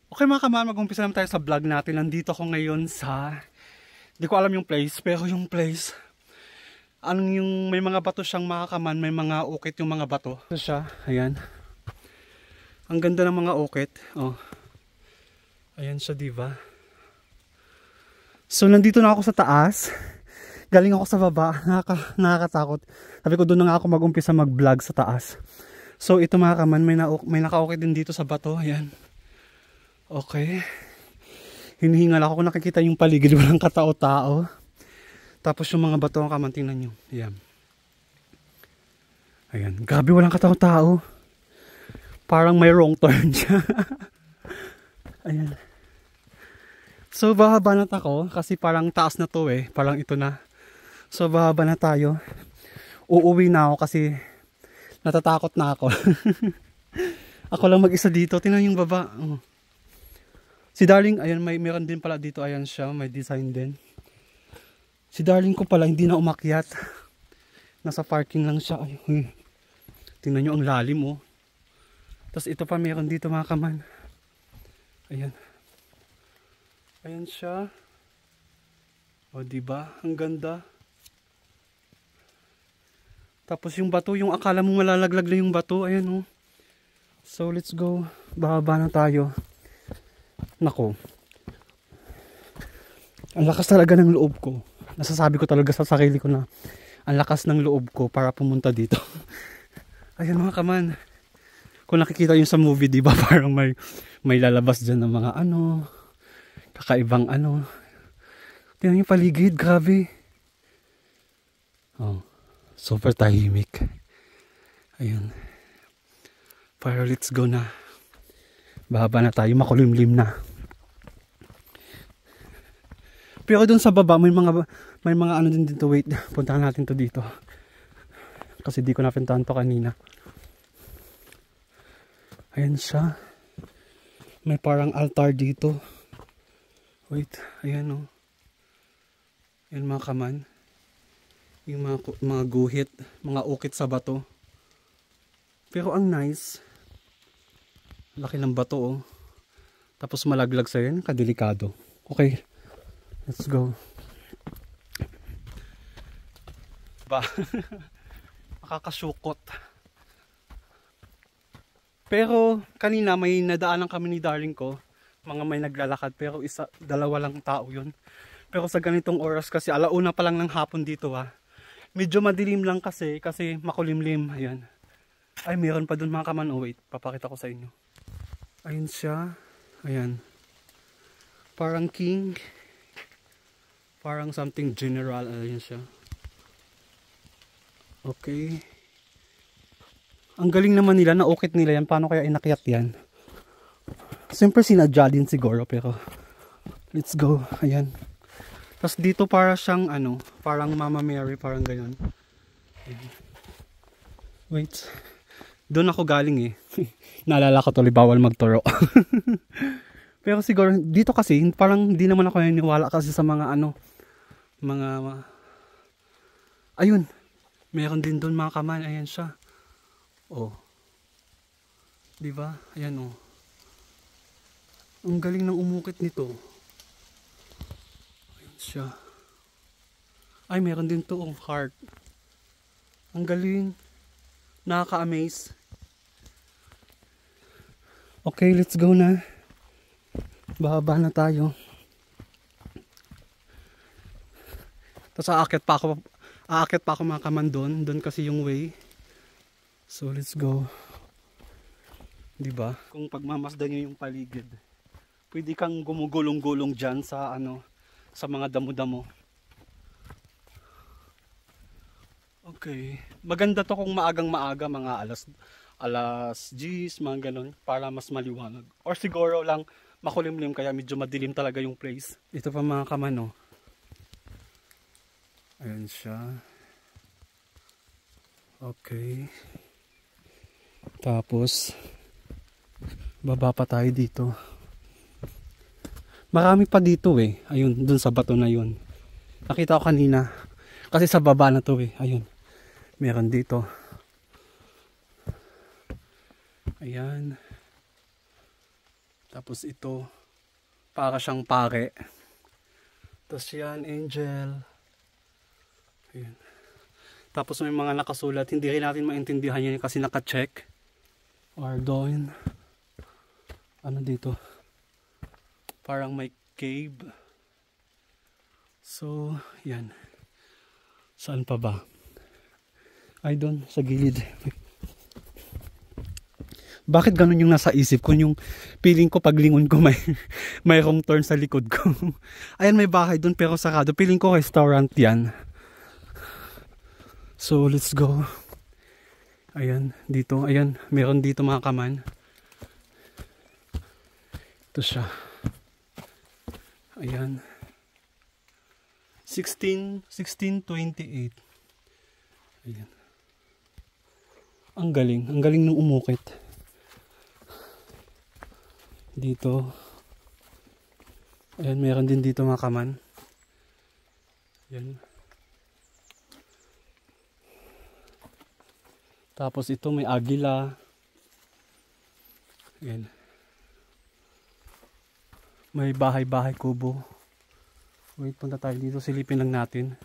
Okay mga kaman, mag-umpisa naman tayo sa vlog natin. Nandito ako ngayon sa, hindi ko alam yung place, pero yung place, yung may mga bato siyang mga kaman, may mga ukit yung mga bato. Ito siya, ayan. Ang ganda ng mga ukit. Oh. Ayan siya, diba? So nandito na ako sa taas. Galing ako sa baba, nakakatakot. Sabi ko doon na nga ako mag-umpisa mag-vlog sa taas. So ito mga kaman, may naka-ukit din dito sa bato, ayan. Okay. Hinihingal ako kung nakikita yung paligid, walang katao-tao. Tapos yung mga bato ang kaman, tingnan nyo. Ayan. Ayan. Grabe, walang katao-tao. Parang may wrong turn siya. Ayan. So, bababa na ako kasi parang taas na to eh. Parang ito na. So, bababa na tayo. Uuwi na ako kasi natatakot na ako. Ako lang mag-isa dito. Tingnan yung baba. Oh. Si Darling, ayan, meron din pala dito, ayan siya, may design din. Si Darling ko pala, hindi na umakyat. Nasa parking lang siya. Ay, tingnan nyo ang lalim, oh. Tapos ito pa, meron dito mga kaman. Ayan. Ayan siya. O, diba? Ang ganda. Tapos yung bato, yung akala mo malalaglag na yung bato, ayan, oh. So, let's go. Bababa na tayo. Nako, ang lakas talaga ng loob ko. Nasasabi ko talaga sa sarili ko na ang lakas ng loob ko para pumunta dito. Ayan mga kaman, kung nakikita yun sa movie, diba, parang may lalabas dyan ng mga kakaibang tingnan yung paligid, grabe. Oh, super tahimik. Ayan, para let's go na. Baba na tayo, makulimlim na. Pero dun sa baba, may mga ano din dito. Wait, puntahan natin to dito. Kasi di ko napuntahan to kanina. Ayan siya. May parang altar dito. Wait, ayan o. Ayan mga kaman. Yung mga guhit, mga ukit sa bato. Pero ang nice. Laki ng bato oh. Tapos malaglag sa yan, kadelikado. Okay. Let's go. Ba? Makakasukot. Pero kanina may nadaanan kami ni Darling ko, mga may naglalakad, pero dalawa lang tao yun. Pero sa ganitong oras kasi alauna pa lang ng hapon dito ha. Medyo madilim lang kasi makulimlim. Ayan. Ay, meron pa dun mga kaman. Oh wait, papakita ko sa inyo. Ayun siya. Ayan. Parang king. Parang something general. Ayun siya. Okay. Ang galing naman nila. Naukit nila yan. Paano kaya inakyat yan? Siyempre sinadya din siguro. Pero let's go. Ayan. Tapos dito para siyang parang Mama Mary. Parang ganyan. Ayan. Wait. Doon ako galing eh. Naalala ko tuloy bawal magturo. Pero siguro dito kasi parang hindi naman ako naniniwala kasi sa mga ayun. Meron din doon mga kaman. Ayan siya. Oh. 'Di ba? Ayan oh. Ang galing ng umukit nito. Ayan siya. Ay, meron din to oh, heart. Ang galing. Nakaka-amaze. Okay, let's go na. Bababa na tayo. Tapos aakyat pa ako mga kaman doon. Doon kasi yung way. So let's go. Diba? Kung pagmamasdan nyo yung paligid, pwede kang gumugulong-gulong dyan sa sa mga damo-damo. Okay. Maganda to kung maagang-maaga, mga alas 10, mga ganun, para mas maliwanag. Or siguro lang makulimlim kaya medyo madilim talaga yung place. Ito pa mga kaman oh. Ayan siya. Okay. Tapos baba pa tayo dito. Marami pa dito eh. Ayun, dun sa bato na yun. Nakita ko kanina. Kasi sa baba na to eh. Ayun. Meron dito. Ayan. Tapos ito, para siyang pare. Tapos yan, angel. Ayan. Tapos may mga nakasulat, hindi rin natin maintindihan yan kasi naka-check. Ardoin. Ano dito? Parang may cave. So, yan. Saan pa ba? Ay, doon, sa gilid. Bakit ganun yung nasa isip ko? Yung feeling ko paglingon ko may wrong turn sa likod ko. Ayan, may bahay doon pero sarado. Feeling ko restaurant yan. So, let's go. Ayan, dito. Ayan, meron dito mga kaman. Ito siya. Ayan. 1628. Ayan. Ang galing nung umukit. Dito. Ayan, meron din dito mga kaman. Ayan. Tapos ito may agila. Ayan. May bahay-bahay kubo. Wait, punta tayo dito. Silipin lang natin.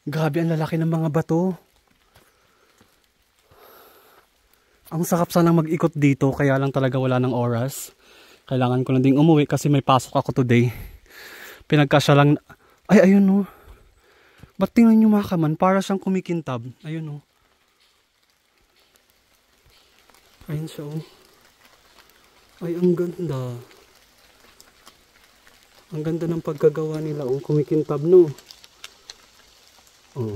Grabe, ang lalaki ng mga bato. Ang sarap sanang mag-ikot dito. Kaya lang talaga wala ng oras. Kailangan ko na ding umuwi kasi may pasok ako today. Pinagkasya lang. Ay, ayun o. Ba't tingnan nyo mga kaman? Para siyang kumikintab. Ayun o. Ayun siya o. Ay, ang ganda. Ang ganda ng pagkagawa nila o. Kumikintab no. Oh.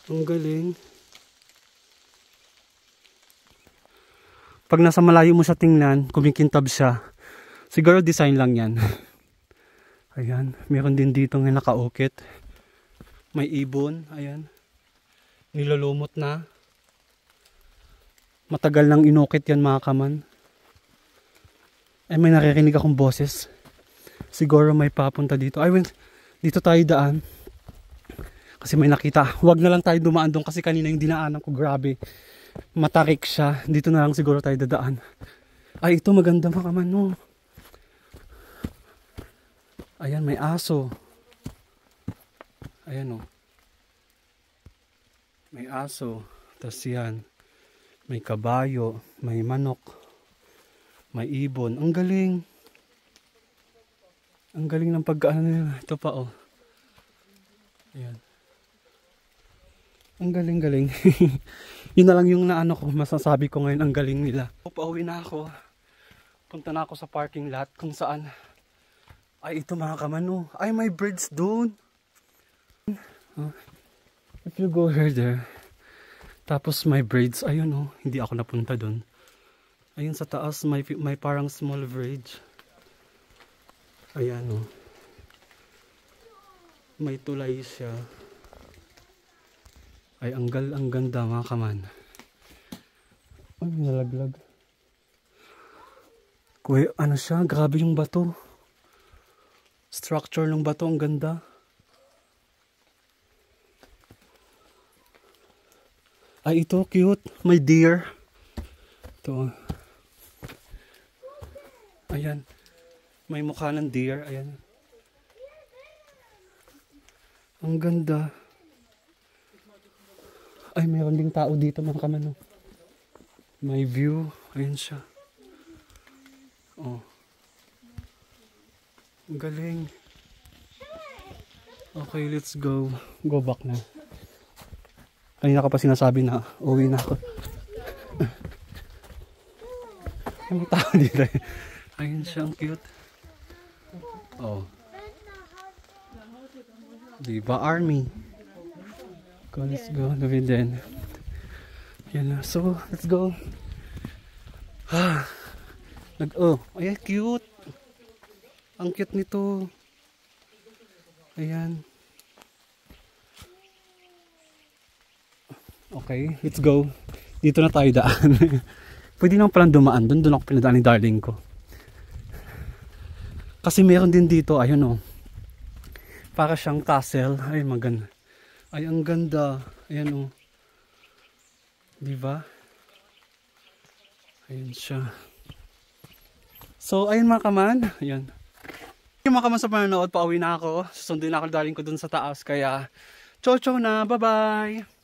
Ang galing. Pag nasa malayo mo sa tingnan, kumikintab siya. Siguro design lang yan. Ayan. Meron din dito nga nakaukit. May ibon. Ayan. Nilulumot na. Matagal nang inukit yan mga kaman. Ay, may naririnig akong boses. Siguro may papunta dito. Ay, dito tayo daan. Kasi may nakita. Huwag na lang tayo dumaan doon kasi kanina yung dinaanan ko. Grabe. Matarik siya. Dito na lang siguro tayo dadaan. Ay, ito maganda mga kaman. No? Ayan, may aso. Ayan o. May aso. Tapos yan. May kabayo, may manok, may ibon. Ang galing. Ang galing ng pagkaano nila. Ito pa oh. Ayan. Ang galing. Yun na lang yung naano ko, masasabi ko ngayon, ang galing nila. Pauwi na ako. Punta na ako sa parking lot kung saan. Ay, ito mga kamano. Ay, may birds doon. If you go there. Tapos may braids, ayun oh, hindi ako napunta doon. Ayun sa taas may parang small bridge. Ayan oh. May tulay siya. Ay ang ganda mga kaman. Ay nalaglag. Kuya, ano siya, grabe yung bato. Structure ng bato, ang ganda. Ay, ito, cute. May deer. Ito. Ayan. May mukha ng deer. Ayan. Ang ganda. Ay, mayroon ding tao dito mga kamano. May view. Ayan siya. Oh. Ang galing. Okay, let's go. Go back na. Kanina ka pa sinasabi na uwi na ako. Ay, may tao dito. Ayun siya, ang cute. Oh. Diba, army? Go, let's go. David then. Yan na. So, let's go. Oh, ayan, cute. Ang cute nito. Ayan. Okay, let's go. Dito na tayo daan. Pwede naman palang dumaan. Doon ako pinadaan ni darling ko. Kasi meron din dito, ayun oh. Para siyang castle. Ay, maganda. Ay, ang ganda. Ayan oh. Diba? Ayun siya. So, ayun mga kaman. Ayan. Yung mga kaman sa panonood, pauwi na ako. Susundin na ako daling ko dun sa taas. Kaya, chow chow na. Bye-bye!